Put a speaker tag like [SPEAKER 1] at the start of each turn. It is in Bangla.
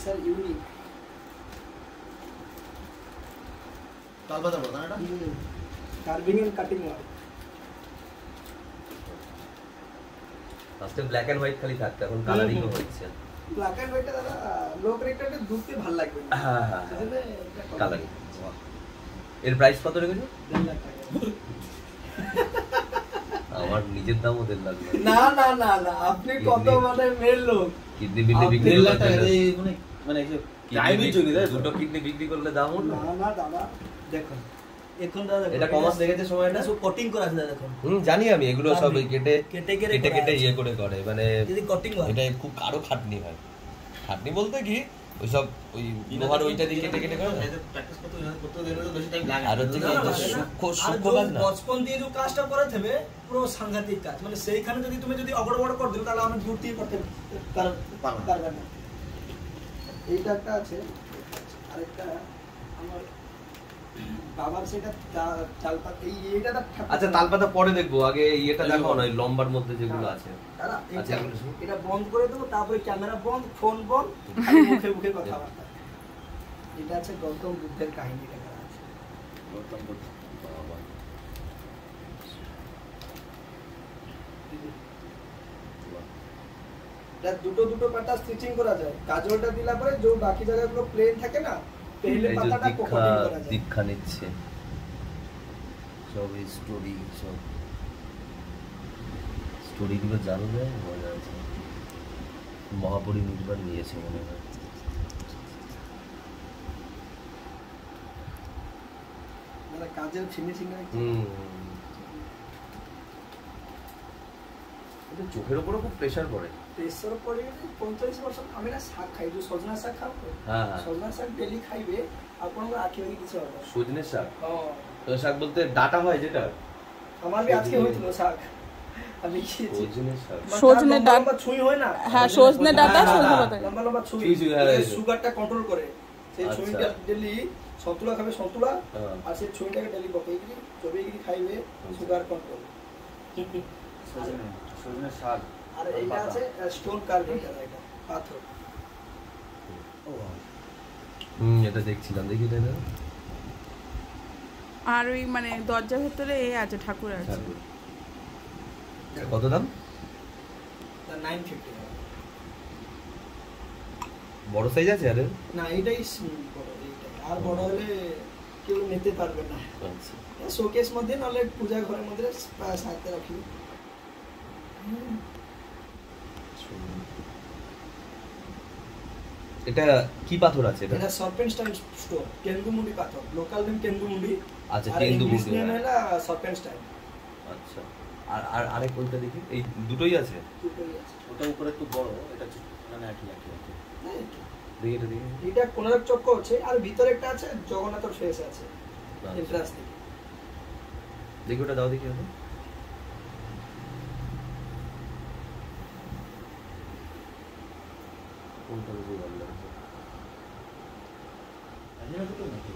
[SPEAKER 1] স্যার ইউনিক
[SPEAKER 2] তালপাতা বলতো না এটা
[SPEAKER 1] কার্ভিং এন্ড কাটিং ওয়ার্ক
[SPEAKER 3] ফার্স্টে ব্ল্যাক এন্ড হোয়াইট খালি থাকতো এখন কালারিং হচ্ছে
[SPEAKER 1] ব্ল্যাক এন্ড হোয়াইটটা দাদা লোক রেটটা দুধতে ভালো লাগবে
[SPEAKER 3] হ্যাঁ হ্যাঁ কালারিং এর প্রাইস কত রেখেছো
[SPEAKER 1] 1.5 লাখ টাকা
[SPEAKER 3] আমার নিজের দামও 1.5 লাখ
[SPEAKER 1] না না না না আপনি কত মানে মেল লোক
[SPEAKER 3] কিডনি বিডনি বিক্রি
[SPEAKER 2] 1.5 লাখ টাকা মানে
[SPEAKER 3] কিডনি চুরি দুটো কিডনি বিক্রি করলে দাম হলো
[SPEAKER 1] না না দাদা দেখুন এখন দাদা
[SPEAKER 3] এটা কমাস দেখেছে সময়টা
[SPEAKER 1] সব কটিং করা আছে দেখুন
[SPEAKER 3] জানি আমি এগুলো সব কেটে
[SPEAKER 1] কেটে
[SPEAKER 3] কেটে ইয়ে করে করে মানে
[SPEAKER 1] যদি কটিং হয়
[SPEAKER 3] এটা খুব কারো খাটনি হয় খাটনি বলতে কি ওই সব ওই লোহার ওইটা দিয়ে কেটে কেটে করে
[SPEAKER 2] প্র্যাকটিস করতে গেলে তো বেশি টাইম লাগে
[SPEAKER 3] আর হচ্ছে কি সূক্ষ্ম কাজ না
[SPEAKER 1] বচপন দিয়ে যে কাজটা করে থাকবে পুরো সাংঘাতিক কাজ মানে সেইখানে যদি তুমি যদি অগড় বড় করে দিও তাহলে আমি দূর দিয়ে করতে পারবে না এইটা একটা আছে আরেকটা আমার বাবার সেটা তালপাতা এইটা
[SPEAKER 3] আচ্ছা তালপাতা পরে দেখবো আগে এটা দেখো না লম্বার মধ্যে যেগুলো আছে
[SPEAKER 1] আচ্ছা এটা বন্ধ করে দেবো তারপরে ক্যামেরা বন্ধ ফোন বন্ধ মুখে মুখে কথাবার্তা এটা আছে গৌতম বুদ্ধের কাহিনী লেখা আছে
[SPEAKER 2] গৌতম বুদ্ধ
[SPEAKER 1] এটা দুটো দুটো পাতা স্টিচিং করা যায় কাজলটা দিলা পরে যে বাকি জায়গাগুলো প্লেন থাকে না পেহলে পাতাটা কোটিং করা যায়
[SPEAKER 3] দীক্ষা নিচ্ছে সব স্টোরি সব স্টোরিগুলো জানো যায় মজা আছে মহাপরিনির্বাণ নিয়েছে মনে হয়
[SPEAKER 1] মানে কাজের ফিনিশিং
[SPEAKER 3] এটা চোখের উপরে খুব প্রেসার পড়ে
[SPEAKER 1] প্রেসার পড়ে 45% আমি না শাক খাই যে সজনা শাক খাও
[SPEAKER 3] হ্যাঁ
[SPEAKER 1] সজনা শাক ডেলি খাইবে আপনার আখি হয়ে কিছু হবে
[SPEAKER 3] সজনে শাক
[SPEAKER 1] হ্যাঁ
[SPEAKER 3] সজনে শাক বলতে ডাটা হয় যেটা
[SPEAKER 1] আমার আজকে হয়েছিল শাক আমি খেয়েছি
[SPEAKER 3] সজনে শাক
[SPEAKER 4] সজনে ডাটা
[SPEAKER 1] ছুঁই হয় না
[SPEAKER 4] হ্যাঁ সজনে ডাটা সজনে পাতা
[SPEAKER 1] লম্বা লম্বা ছুঁই সুগারটা কন্ট্রোল করে সেই ছুঁইটা ডেলি সন্তুলা খাবে সন্তুলা আর সেই ছুঁইটাকে ডেলি বকেই গিয়ে চবে গিয়ে খাইবে সুগার কন্ট্রোল
[SPEAKER 2] সজনে শাক
[SPEAKER 1] আর এইটা আছে স্টোন কার্ভিং এটা পাথর
[SPEAKER 3] এটা দেখছিলাম দেখি এটা
[SPEAKER 4] আর ওই মানে দরজার ভিতরে এ আছে ঠাকুর আছে
[SPEAKER 3] কত দাম
[SPEAKER 1] 950
[SPEAKER 3] বড় সাইজ আছে আরে
[SPEAKER 1] না এটাই বড় এইটাই আর বড় হলে কেউ নিতে পারবে না
[SPEAKER 3] আচ্ছা
[SPEAKER 1] শোকেস মধ্যে নালে পূজা ঘরের মধ্যে সাথে রাখি
[SPEAKER 3] এটা কি পাথর আছে
[SPEAKER 1] এটা সার্পেন্টাইন স্টোন কেন্দুমুন্ডি পাথর লোকাল নেম কেন্দুমুন্ডি
[SPEAKER 3] আচ্ছা কেন্দুমুন্ডি
[SPEAKER 1] নেম হলো সার্পেন্টাইন
[SPEAKER 3] আচ্ছা আর আরেক কোনটা দেখি এই দুটোই আছে
[SPEAKER 1] দুটোই আছে
[SPEAKER 2] ওটা উপরে একটু বড় এটা মানে একই
[SPEAKER 3] দেখি এটা দেখি
[SPEAKER 1] এটা কোণারক চক্র আছে আর ভিতরে একটা আছে জগন্নাথের ফেস আছে এন্ট্রান্স থেকে
[SPEAKER 3] দেখি ওটা দাও দেখি কোনটা বেশি ভালো লাগছে
[SPEAKER 2] দুটো নাকি